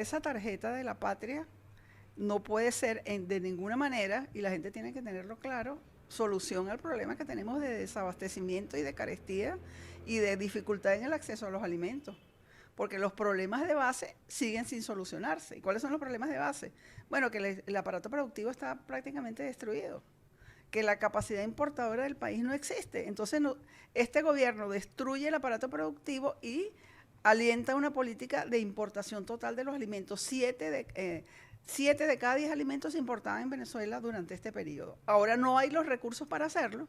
esa tarjeta de la patria no puede ser de ninguna manera, y la gente tiene que tenerlo claro, solución al problema que tenemos de desabastecimiento y de carestía y de dificultad en el acceso a los alimentos. Porque los problemas de base siguen sin solucionarse. ¿Y cuáles son los problemas de base? Bueno, que el aparato productivo está prácticamente destruido, que la capacidad importadora del país no existe. Entonces, este gobierno destruye el aparato productivo y alienta una política de importación total de los alimentos. 7 de cada 10 alimentos se importaban en Venezuela durante este periodo. Ahora no hay los recursos para hacerlo.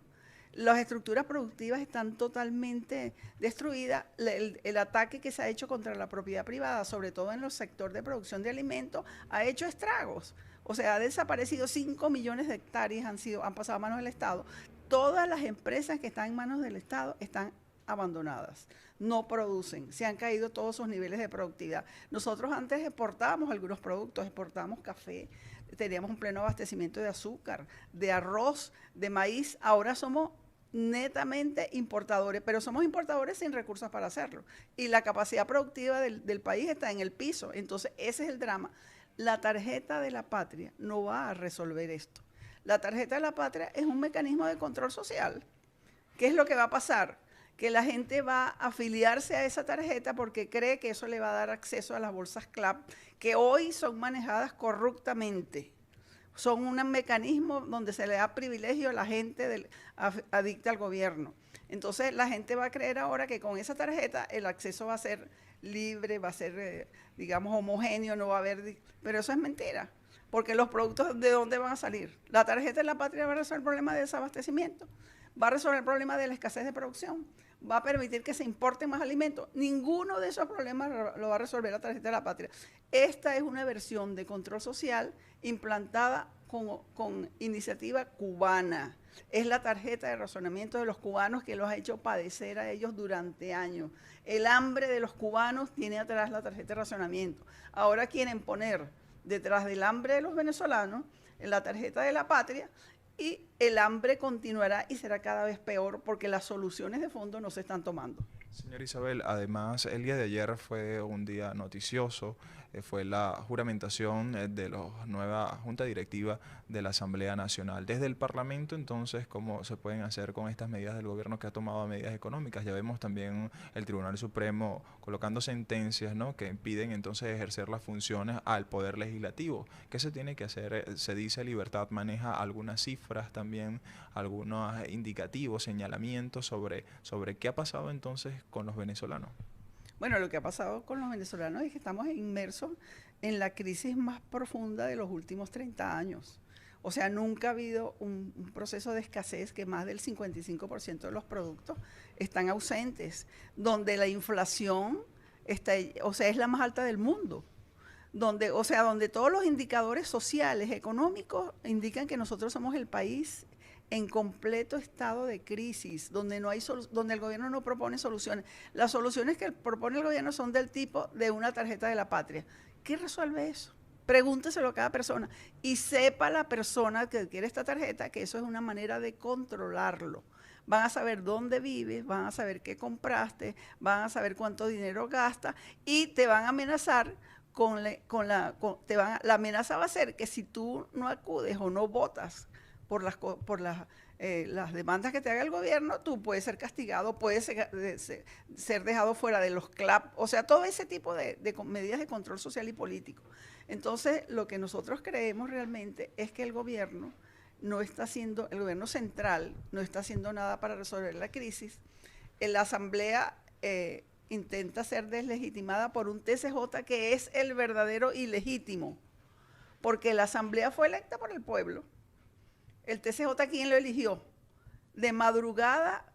Las estructuras productivas están totalmente destruidas. El ataque que se ha hecho contra la propiedad privada, sobre todo en el sector de producción de alimentos, ha hecho estragos. O sea, ha desaparecido 5 millones de hectáreas, han pasado a manos del Estado. Todas las empresas que están en manos del Estado están abandonadas, no producen, se han caído todos sus niveles de productividad. Nosotros antes exportábamos algunos productos, exportábamos café, teníamos un pleno abastecimiento de azúcar, de arroz, de maíz. Ahora somos netamente importadores, pero somos importadores sin recursos para hacerlo. Y la capacidad productiva del país está en el piso. Entonces, ese es el drama. La tarjeta de la patria no va a resolver esto. La tarjeta de la patria es un mecanismo de control social. ¿Qué es lo que va a pasar? Que la gente va a afiliarse a esa tarjeta porque cree que eso le va a dar acceso a las bolsas CLAP, que hoy son manejadas corruptamente. Son un mecanismo donde se le da privilegio a la gente adicta al gobierno. Entonces la gente va a creer ahora que con esa tarjeta el acceso va a ser libre, va a ser, digamos, homogéneo, no va a haber... Pero eso es mentira, porque los productos, ¿de dónde van a salir? La tarjeta de la patria va a resolver el problema de desabastecimiento, va a resolver el problema de la escasez de producción, va a permitir que se importen más alimentos. Ninguno de esos problemas lo va a resolver la tarjeta de la patria. Esta es una versión de control social implantada con iniciativa cubana. Es la tarjeta de razonamiento de los cubanos que los ha hecho padecer a ellos durante años. El hambre de los cubanos tiene atrás la tarjeta de razonamiento. Ahora quieren poner detrás del hambre de los venezolanos en la tarjeta de la patria, y el hambre continuará y será cada vez peor porque las soluciones de fondo no se están tomando. Señora Isabel, además el día de ayer fue un día noticioso, fue la juramentación de la nueva Junta Directiva de la Asamblea Nacional. Desde el Parlamento, entonces, ¿cómo se pueden hacer con estas medidas del gobierno que ha tomado medidas económicas? Ya vemos también el Tribunal Supremo colocando sentencias, ¿no?, que impiden entonces ejercer las funciones al Poder Legislativo. ¿Qué se tiene que hacer? Se dice Libertad maneja algunas cifras también, algunos indicativos, señalamientos sobre qué ha pasado entonces con los venezolanos. Bueno, lo que ha pasado con los venezolanos es que estamos inmersos en la crisis más profunda de los últimos 30 años. O sea, nunca ha habido un proceso de escasez que más del 55% de los productos están ausentes, donde la inflación está, o sea, es la más alta del mundo. Donde todos los indicadores sociales, económicos, indican que nosotros somos el país en completo estado de crisis, donde donde el gobierno no propone soluciones. Las soluciones que propone el gobierno son del tipo de una tarjeta de la patria. ¿Qué resuelve eso? Pregúnteselo a cada persona y sepa la persona que quiere esta tarjeta que eso es una manera de controlarlo. Van a saber dónde vives, van a saber qué compraste, van a saber cuánto dinero gastas y te van a amenazar la amenaza va a ser que si tú no acudes o no votas por las demandas que te haga el gobierno, tú puedes ser castigado, puedes ser dejado fuera de los CLAP, o sea, todo ese tipo de medidas de control social y político. Entonces, lo que nosotros creemos realmente es que el gobierno el gobierno central no está haciendo nada para resolver la crisis. La Asamblea intenta ser deslegitimada por un TCJ que es el verdadero ilegítimo, porque la Asamblea fue electa por el pueblo. El TCJ, ¿quién lo eligió? De madrugada,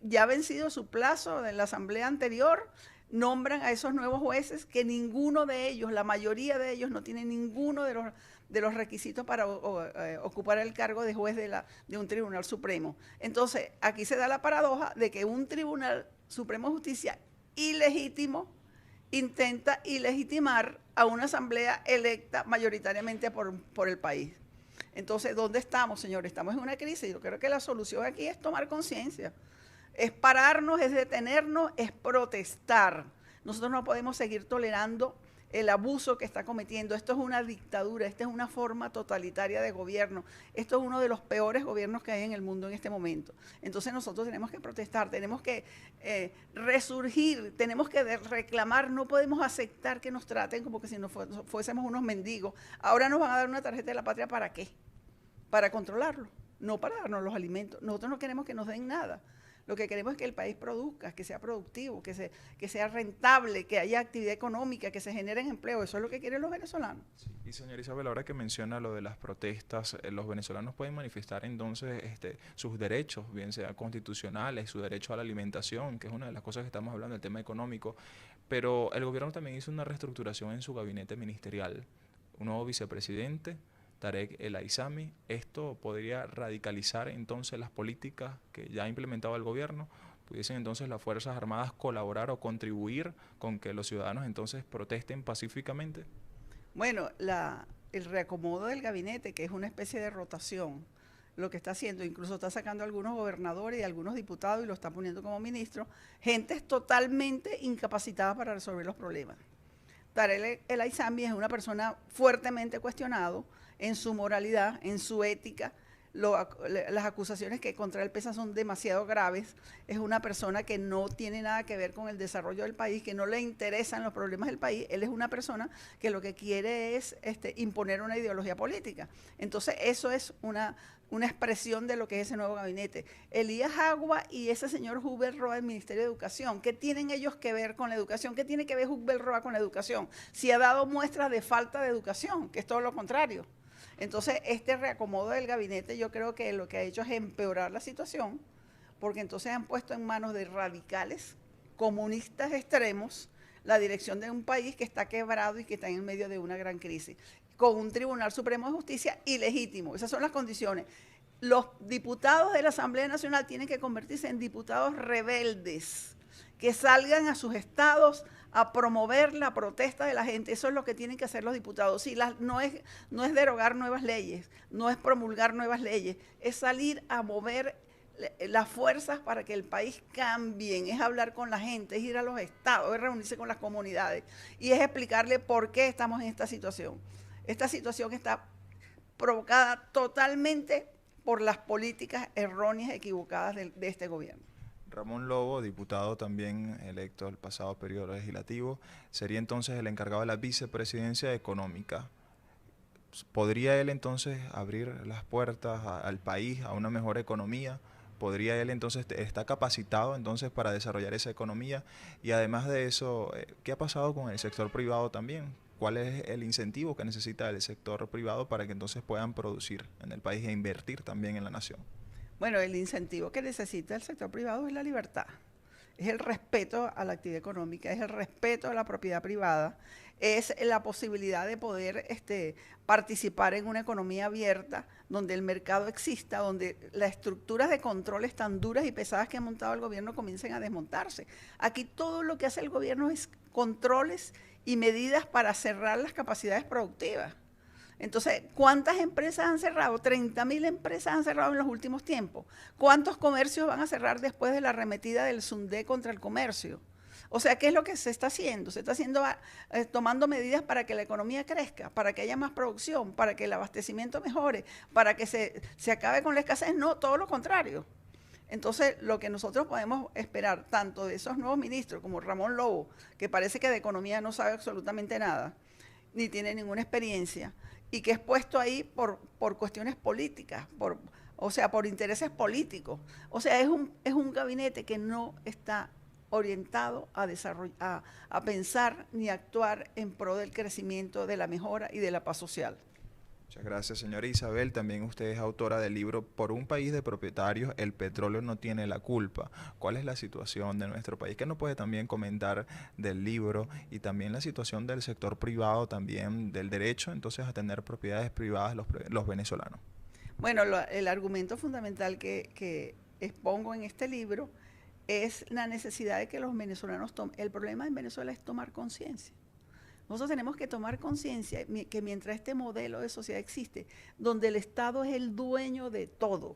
ya vencido su plazo de la asamblea anterior, nombran a esos nuevos jueces que ninguno de ellos, la mayoría de ellos no tienen ninguno de los requisitos para ocupar el cargo de juez de un tribunal supremo. Entonces, aquí se da la paradoja de que un tribunal supremo de justicia ilegítimo intenta ilegitimar a una asamblea electa mayoritariamente por el país. Entonces, ¿dónde estamos, señores? Estamos en una crisis. Yo creo que la solución aquí es tomar conciencia. Es pararnos, es detenernos, es protestar. Nosotros no podemos seguir tolerando el abuso que está cometiendo. Esto es una dictadura, esta es una forma totalitaria de gobierno. Esto es uno de los peores gobiernos que hay en el mundo en este momento. Entonces nosotros tenemos que protestar, tenemos que resurgir, tenemos que reclamar, no podemos aceptar que nos traten como que si no fuésemos unos mendigos. Ahora nos van a dar una tarjeta de la patria, ¿para qué? Para controlarlo, no para darnos los alimentos. Nosotros no queremos que nos den nada. Lo que queremos es que el país produzca, que sea productivo, que sea rentable, que haya actividad económica, que se generen empleos. Eso es lo que quieren los venezolanos. Sí. Y señora Isabel, ahora que menciona lo de las protestas, los venezolanos pueden manifestar entonces sus derechos, bien sea constitucionales, su derecho a la alimentación, que es una de las cosas que estamos hablando, el tema económico, pero el gobierno también hizo una reestructuración en su gabinete ministerial, un nuevo vicepresidente, Tarek El Aissami. ¿Esto podría radicalizar entonces las políticas que ya ha implementado el gobierno? ¿Pudiesen entonces las Fuerzas Armadas colaborar o contribuir con que los ciudadanos entonces protesten pacíficamente? Bueno, el reacomodo del gabinete, que es una especie de rotación, lo que está haciendo, incluso está sacando a algunos gobernadores y a algunos diputados y lo está poniendo como ministro, gente totalmente incapacitada para resolver los problemas. Tarek El Aissami es una persona fuertemente cuestionado en su moralidad, en su ética. Las acusaciones que contra él pesan son demasiado graves. Es una persona que no tiene nada que ver con el desarrollo del país, que no le interesan los problemas del país. Él es una persona que lo que quiere es imponer una ideología política. Entonces eso es una expresión de lo que es ese nuevo gabinete. Elías Agua y ese señor Hubert Roa del Ministerio de Educación, ¿qué tienen ellos que ver con la educación? ¿Qué tiene que ver Hubert Roa con la educación? Si ha dado muestras de falta de educación, que es todo lo contrario. Entonces, este reacomodo del gabinete yo creo que lo que ha hecho es empeorar la situación, porque entonces han puesto en manos de radicales, comunistas extremos, la dirección de un país que está quebrado y que está en medio de una gran crisis, con un Tribunal Supremo de Justicia ilegítimo. Esas son las condiciones. Los diputados de la Asamblea Nacional tienen que convertirse en diputados rebeldes, que salgan a sus estados a promover la protesta de la gente. Eso es lo que tienen que hacer los diputados. Sí, no es derogar nuevas leyes, no es promulgar nuevas leyes, es salir a mover las fuerzas para que el país cambie, es hablar con la gente, es ir a los estados, es reunirse con las comunidades y es explicarle por qué estamos en esta situación. Esta situación está provocada totalmente por las políticas erróneas, equivocadas de este gobierno. Ramón Lobo, diputado también electo el pasado periodo legislativo, sería entonces el encargado de la vicepresidencia económica. ¿Podría él entonces abrir las puertas al país, a una mejor economía? ¿Podría él entonces, está capacitado entonces para desarrollar esa economía? Y además de eso, ¿qué ha pasado con el sector privado también? ¿Cuál es el incentivo que necesita el sector privado para que entonces puedan producir en el país e invertir también en la nación? Bueno, el incentivo que necesita el sector privado es la libertad, es el respeto a la actividad económica, es el respeto a la propiedad privada, es la posibilidad de poder participar en una economía abierta, donde el mercado exista, donde las estructuras de controles tan duras y pesadas que ha montado el gobierno comiencen a desmontarse. Aquí todo lo que hace el gobierno es controles y medidas para cerrar las capacidades productivas. Entonces, ¿cuántas empresas han cerrado? 30.000 empresas han cerrado en los últimos tiempos. ¿Cuántos comercios van a cerrar después de la arremetida del SUNDE contra el comercio? O sea, ¿qué es lo que se está haciendo? Se está haciendo tomando medidas para que la economía crezca, para que haya más producción, para que el abastecimiento mejore, para que se acabe con la escasez. No, todo lo contrario. Entonces, lo que nosotros podemos esperar, tanto de esos nuevos ministros como Ramón Lobo, que parece que de economía no sabe absolutamente nada, ni tiene ninguna experiencia, y que es puesto ahí por cuestiones políticas, o sea, por intereses políticos. O sea, es un gabinete que no está orientado a pensar ni actuar en pro del crecimiento, de la mejora y de la paz social. Muchas gracias, señora Isabel. También usted es autora del libro Por un país de propietarios, el petróleo no tiene la culpa. ¿Cuál es la situación de nuestro país? ¿Qué nos puede también comentar del libro y también la situación del sector privado, también del derecho entonces a tener propiedades privadas los venezolanos? Bueno, el argumento fundamental que expongo en este libro es la necesidad de que los venezolanos tomen. El problema en Venezuela es tomar conciencia. Nosotros tenemos que tomar conciencia que mientras este modelo de sociedad existe, donde el Estado es el dueño de todo,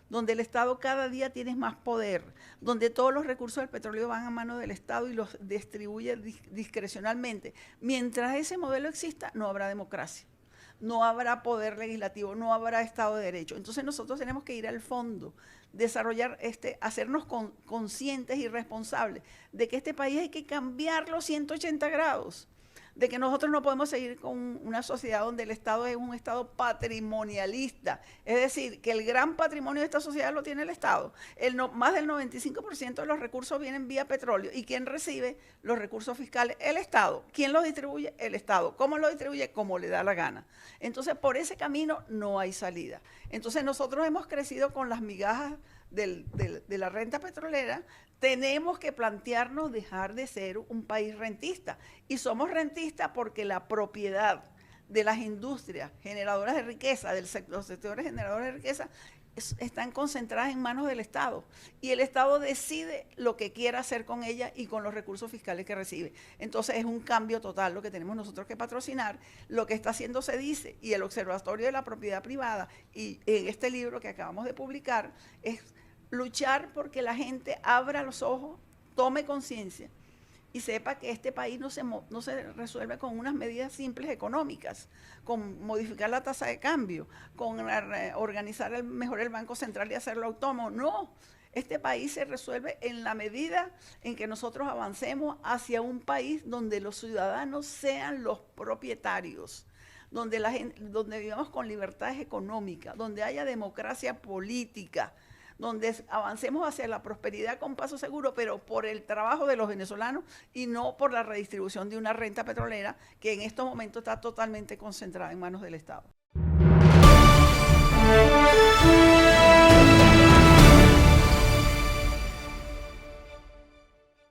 donde el Estado cada día tiene más poder, donde todos los recursos del petróleo van a manos del Estado y los distribuye discrecionalmente. Mientras ese modelo exista, no habrá democracia, no habrá poder legislativo, no habrá Estado de Derecho. Entonces nosotros tenemos que ir al fondo, desarrollar, hacernos conscientes y responsables de que este país hay que cambiarlo 180 grados, de que nosotros no podemos seguir con una sociedad donde el Estado es un Estado patrimonialista, es decir, que el gran patrimonio de esta sociedad lo tiene el Estado. Más del 95% de los recursos vienen vía petróleo. ¿Y quién recibe los recursos fiscales? El Estado. ¿Quién los distribuye? El Estado. ¿Cómo los distribuye? Como le da la gana. Entonces, por ese camino no hay salida. Entonces, nosotros hemos crecido con las migajas de la renta petrolera. Tenemos que plantearnos dejar de ser un país rentista. Y somos rentistas porque la propiedad de las industrias generadoras de riqueza, los sectores generadores de riqueza, están concentradas en manos del Estado. Y el Estado decide lo que quiera hacer con ella y con los recursos fiscales que recibe. Entonces es un cambio total lo que tenemos nosotros que patrocinar. Lo que está haciendo CEDICE y el Observatorio de la Propiedad Privada y en este libro que acabamos de publicar es luchar porque la gente abra los ojos, tome conciencia y sepa que este país no se resuelve con unas medidas simples económicas, con modificar la tasa de cambio, con organizar mejor el Banco Central y hacerlo autónomo. No, este país se resuelve en la medida en que nosotros avancemos hacia un país donde los ciudadanos sean los propietarios, donde vivamos con libertades económicas, donde haya democracia política, donde avancemos hacia la prosperidad con paso seguro, pero por el trabajo de los venezolanos y no por la redistribución de una renta petrolera que en estos momentos está totalmente concentrada en manos del Estado.